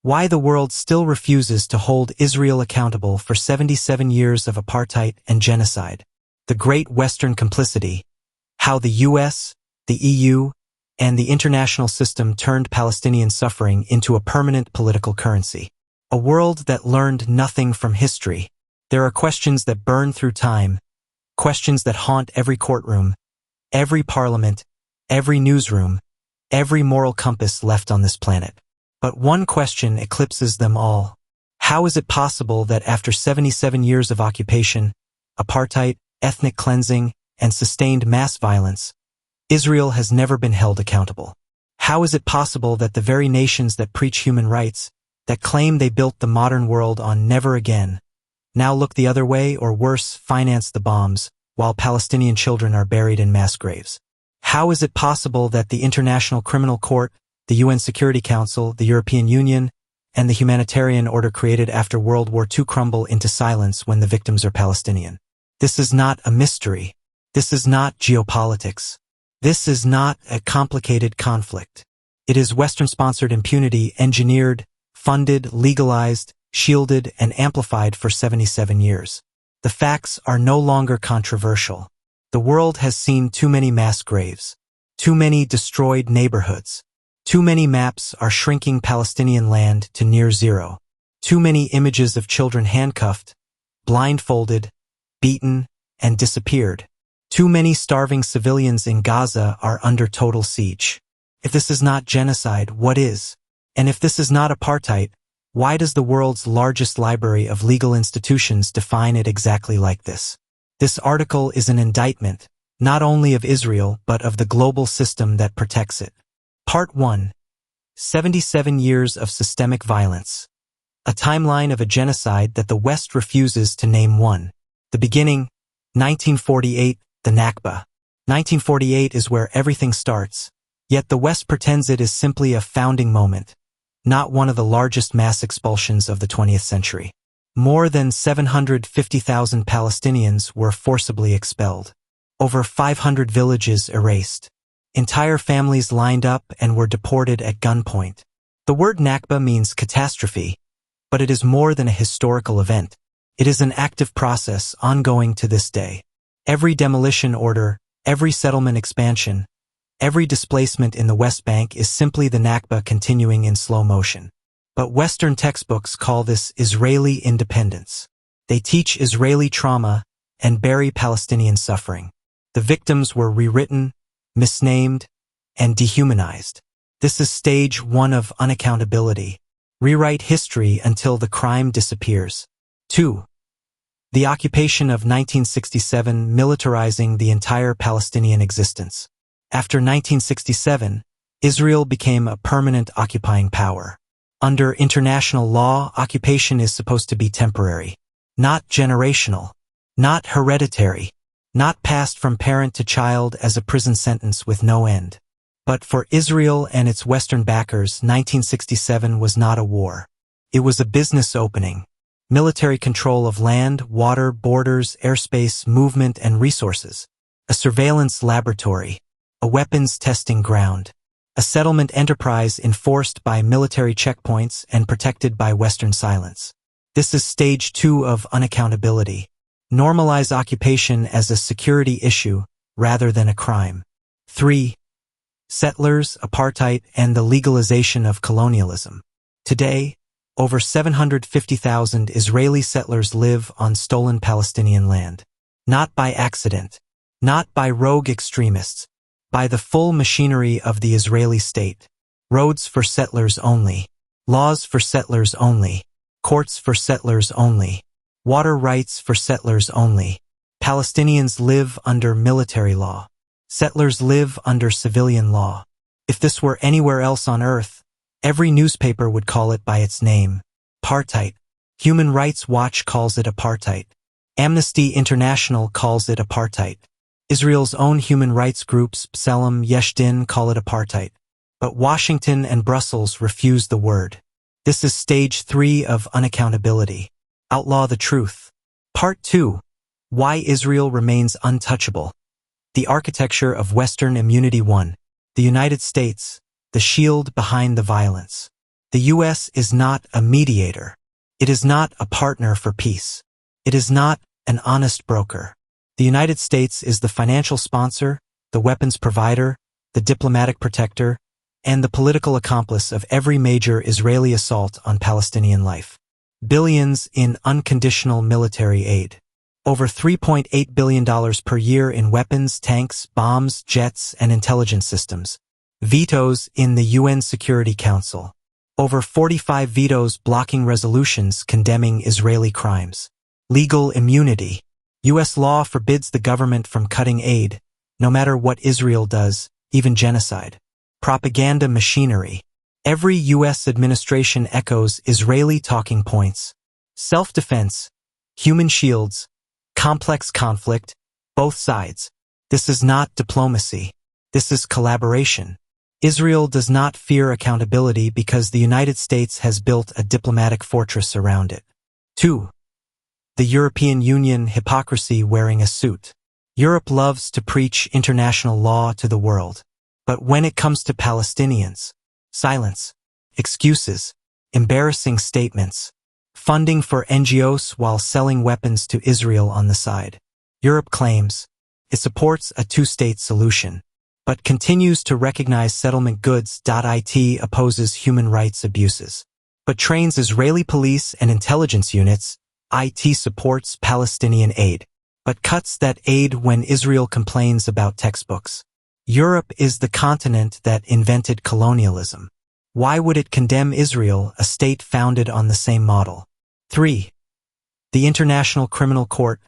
Why the world still refuses to hold Israel accountable for 77 years of apartheid and genocide. The Great Western Complicity. How the US, the EU, and the international system turned Palestinian suffering into a permanent political currency. A world that learned nothing from history. There are questions that burn through time, questions that haunt every courtroom, every parliament, every newsroom, every moral compass left on this planet. But one question eclipses them all. How is it possible that after 77 years of occupation, apartheid, ethnic cleansing, and sustained mass violence, Israel has never been held accountable? How is it possible that the very nations that preach human rights, that claim they built the modern world on never again, now look the other way or worse, finance the bombs, while Palestinian children are buried in mass graves? How is it possible that the International Criminal Court, the UN Security Council, the European Union, and the humanitarian order created after World War II crumble into silence when the victims are Palestinian? This is not a mystery. This is not geopolitics. This is not a complicated conflict. It is Western-sponsored impunity engineered, funded, legalized, shielded, and amplified for 77 years. The facts are no longer controversial. The world has seen too many mass graves, too many destroyed neighborhoods. Too many maps are shrinking Palestinian land to near zero. Too many images of children handcuffed, blindfolded, beaten, and disappeared. Too many starving civilians in Gaza are under total siege. If this is not genocide, what is? And if this is not apartheid, why does the world's largest library of legal institutions define it exactly like this? This article is an indictment, not only of Israel but of the global system that protects it. Part 1. 77 Years of Systemic Violence. A timeline of a genocide that the West refuses to name one. The beginning, 1948, the Nakba. 1948 is where everything starts, yet the West pretends it is simply a founding moment, not one of the largest mass expulsions of the 20th century. More than 750,000 Palestinians were forcibly expelled. Over 500 villages erased. Entire families lined up and were deported at gunpoint. The word Nakba means catastrophe, but it is more than a historical event. It is an active process ongoing to this day. Every demolition order, every settlement expansion, every displacement in the West Bank is simply the Nakba continuing in slow motion. But Western textbooks call this Israeli independence. They teach Israeli trauma and bury Palestinian suffering. The victims were rewritten, misnamed, and dehumanized. This is stage 1 of unaccountability. Rewrite history until the crime disappears. 2. The occupation of 1967 militarizing the entire Palestinian existence. After 1967, Israel became a permanent occupying power. Under international law, occupation is supposed to be temporary, not generational, not hereditary, not passed from parent to child as a prison sentence with no end. But for Israel and its Western backers, 1967 was not a war. It was a business opening. Military control of land, water, borders, airspace, movement, and resources. A surveillance laboratory. A weapons testing ground. A settlement enterprise enforced by military checkpoints and protected by Western silence. This is stage 2 of unaccountability. Normalize occupation as a security issue rather than a crime. 3. Settlers, apartheid, and the legalization of colonialism. Today, over 750,000 Israeli settlers live on stolen Palestinian land. Not by accident, not by rogue extremists, by the full machinery of the Israeli state. Roads for settlers only. Laws for settlers only. Courts for settlers only. Water rights for settlers only. Palestinians live under military law. Settlers live under civilian law. If this were anywhere else on earth, every newspaper would call it by its name. Apartheid. Human Rights Watch calls it apartheid. Amnesty International calls it apartheid. Israel's own human rights groups, B'Tselem, Yesh Din, call it apartheid. But Washington and Brussels refuse the word. This is stage 3 of unaccountability. Outlaw the truth. Part 2. Why Israel remains untouchable. The architecture of Western immunity. 1. The United States, the shield behind the violence. The U.S. is not a mediator. It is not a partner for peace. It is not an honest broker. The United States is the financial sponsor, the weapons provider, the diplomatic protector, and the political accomplice of every major Israeli assault on Palestinian life. Billions in unconditional military aid. Over $3.8 billion per year in weapons, tanks, bombs, jets, and intelligence systems. Vetoes in the UN Security Council. Over 45 vetoes blocking resolutions condemning Israeli crimes. Legal immunity. U.S. law forbids the government from cutting aid, no matter what Israel does, even genocide. Propaganda machinery. Every U.S. administration echoes Israeli talking points. Self-defense, human shields, complex conflict, both sides. This is not diplomacy. This is collaboration. Israel does not fear accountability because the United States has built a diplomatic fortress around it. 2. The European Union hypocrisy wearing a suit. Europe loves to preach international law to the world. But when it comes to Palestinians, silence, excuses, embarrassing statements, funding for NGOs while selling weapons to Israel on the side. Europe claims it supports a two-state solution, but continues to recognize settlement goods. It opposes human rights abuses, but trains Israeli police and intelligence units. It supports Palestinian aid, but cuts that aid when Israel complains about textbooks. Europe is the continent that invented colonialism. Why would it condemn Israel, a state founded on the same model? 3. The International Criminal Court,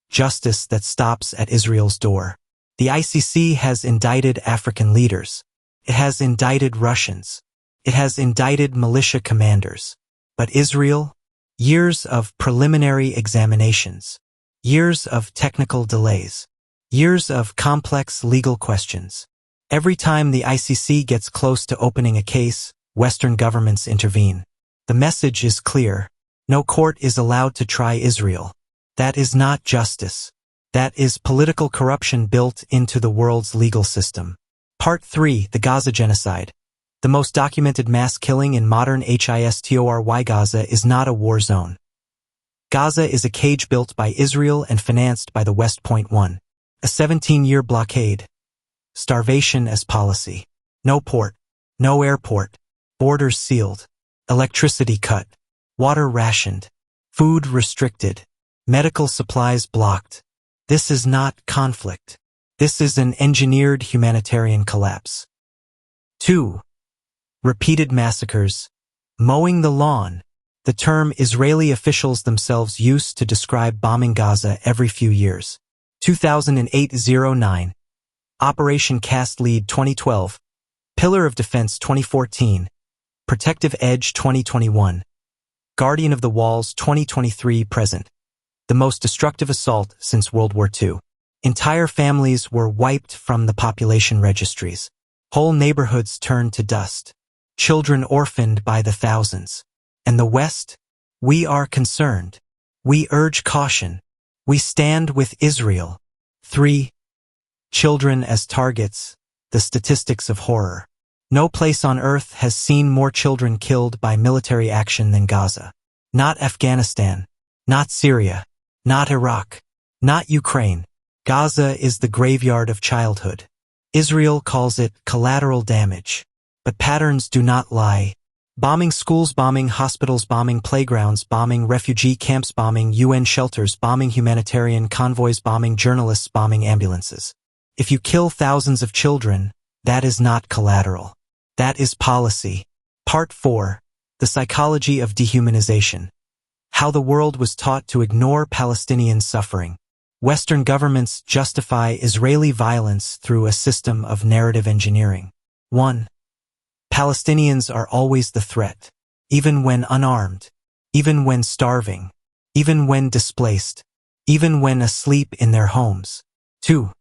justice that stops at Israel's door. The ICC has indicted African leaders. It has indicted Russians. It has indicted militia commanders. But Israel? Years of preliminary examinations. Years of technical delays. Years of complex legal questions. Every time the ICC gets close to opening a case, Western governments intervene. The message is clear. No court is allowed to try Israel. That is not justice. That is political corruption built into the world's legal system. Part 3. The Gaza Genocide. The most documented mass killing in modern history. Gaza is not a war zone. Gaza is a cage built by Israel and financed by the West. 1. A 17-year blockade. Starvation as policy. No port. No airport. Borders sealed. Electricity cut. Water rationed. Food restricted. Medical supplies blocked. This is not conflict. This is an engineered humanitarian collapse. 2. Repeated massacres. Mowing the lawn. The term Israeli officials themselves use to describe bombing Gaza every few years. 2008-09. Operation Cast Lead 2012. Pillar of Defense 2014. Protective Edge 2021. Guardian of the Walls 2023 present. The most destructive assault since World War II. Entire families were wiped from the population registries. Whole neighborhoods turned to dust. Children orphaned by the thousands. And the West? We are concerned. We urge caution. We stand with Israel. 3. Children as targets. The statistics of horror. No place on earth has seen more children killed by military action than Gaza. Not Afghanistan. Not Syria. Not Iraq. Not Ukraine. Gaza is the graveyard of childhood. Israel calls it collateral damage. But patterns do not lie. Bombing schools, bombing hospitals, bombing playgrounds, bombing refugee camps, bombing UN shelters, bombing humanitarian convoys, bombing journalists, bombing ambulances. If you kill thousands of children, that is not collateral. That is policy. Part 4. The Psychology of Dehumanization. How the world was taught to ignore Palestinian suffering. Western governments justify Israeli violence through a system of narrative engineering. 1. Palestinians are always the threat, even when unarmed, even when starving, even when displaced, even when asleep in their homes. 2.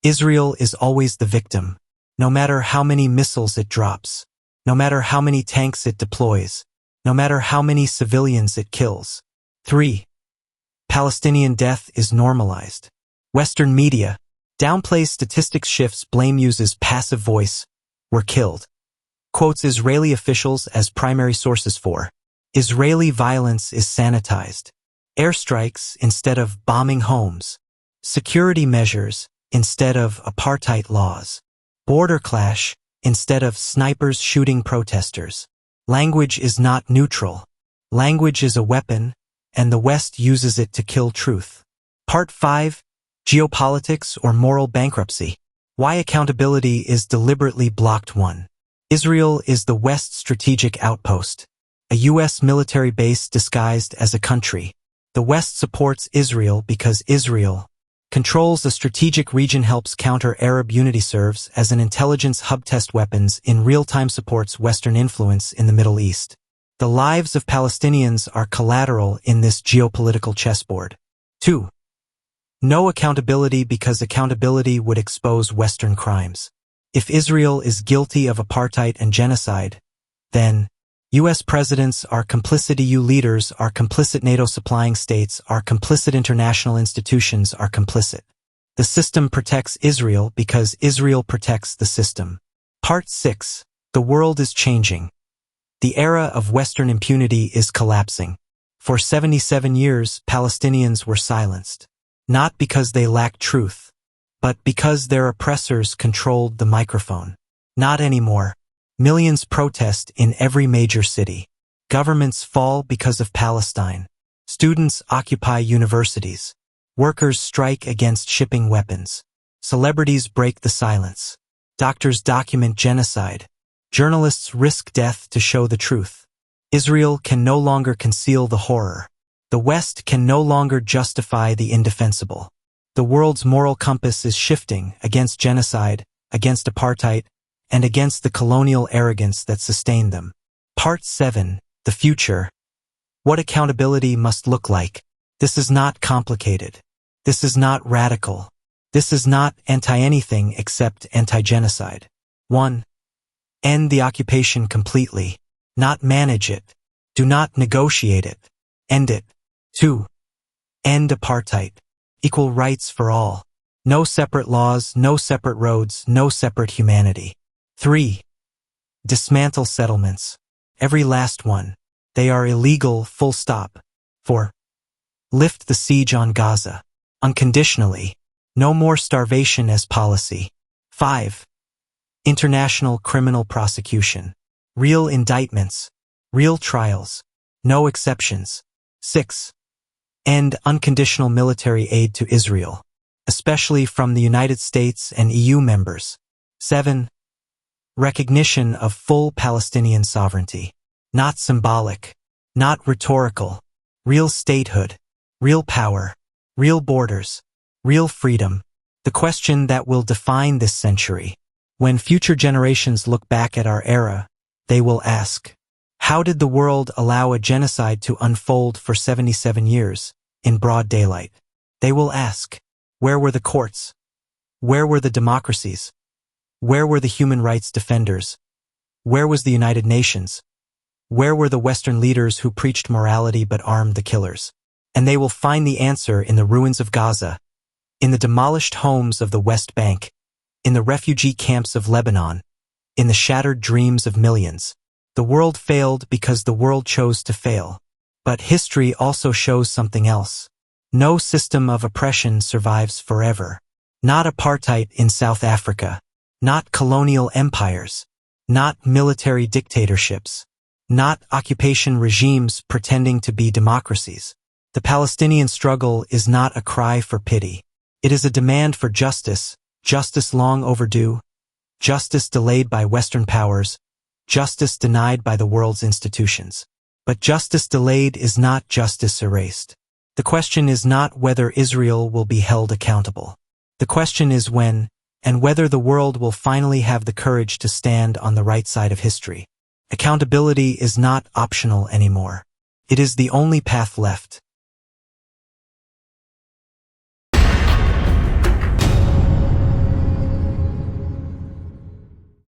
Israel is always the victim, no matter how many missiles it drops, no matter how many tanks it deploys, no matter how many civilians it kills. 3. Palestinian death is normalized. Western media downplays statistics, shifts blame, uses passive voice. Were killed. quotes Israeli officials as primary sources for. Israeli violence is sanitized. Airstrikes instead of bombing homes. Security measures instead of apartheid laws. Border clash instead of snipers shooting protesters. Language is not neutral. Language is a weapon, and the West uses it to kill truth. Part 5. Geopolitics or moral bankruptcy. Why accountability is deliberately blocked. 1. Israel is the West's strategic outpost. A U.S. military base disguised as a country. The West supports Israel because Israel controls a strategic region, helps counter Arab unity, serves as an intelligence hub, test weapons in real-time, supports Western influence in the Middle East. The lives of Palestinians are collateral in this geopolitical chessboard. 2. No accountability because accountability would expose Western crimes. If Israel is guilty of apartheid and genocide, then U.S. presidents are complicit, EU leaders are complicit, NATO supplying states are complicit, international institutions are complicit. The system protects Israel because Israel protects the system. Part 6. The world is changing. The era of Western impunity is collapsing. For 77 years, Palestinians were silenced. Not because they lacked truth, but because their oppressors controlled the microphone. Not anymore. Millions protest in every major city. Governments fall because of Palestine. Students occupy universities. Workers strike against shipping weapons. Celebrities break the silence. Doctors document genocide. Journalists risk death to show the truth. Israel can no longer conceal the horror. The West can no longer justify the indefensible. The world's moral compass is shifting against genocide, against apartheid, and against the colonial arrogance that sustained them. Part 7. The future. What accountability must look like. This is not complicated. This is not radical. This is not anti-anything except anti-genocide. 1. End the occupation completely. Not manage it. Do not negotiate it. End it. 2. End apartheid. Equal rights for all. No separate laws, no separate roads, no separate humanity. 3. Dismantle settlements. Every last one. They are illegal, full stop. 4. Lift the siege on Gaza. Unconditionally. No more starvation as policy. 5. International criminal prosecution. Real indictments. Real trials. No exceptions. 6. End unconditional military aid to Israel, especially from the United States and EU members. 7. Recognition of full Palestinian sovereignty. Not symbolic, not rhetorical. Real statehood, real power, real borders, real freedom. The question that will define this century. When future generations look back at our era, they will ask, how did the world allow a genocide to unfold for 77 years, in broad daylight? They will ask, where were the courts? Where were the democracies? Where were the human rights defenders? Where was the United Nations? Where were the Western leaders who preached morality but armed the killers? And they will find the answer in the ruins of Gaza, in the demolished homes of the West Bank, in the refugee camps of Lebanon, in the shattered dreams of millions. The world failed because the world chose to fail. But history also shows something else. No system of oppression survives forever. Not apartheid in South Africa. Not colonial empires. Not military dictatorships. Not occupation regimes pretending to be democracies. The Palestinian struggle is not a cry for pity. It is a demand for justice, justice long overdue, justice delayed by Western powers, justice denied by the world's institutions. But justice delayed is not justice erased. The question is not whether Israel will be held accountable. The question is when, and whether the world will finally have the courage to stand on the right side of history. Accountability is not optional anymore. It is the only path left.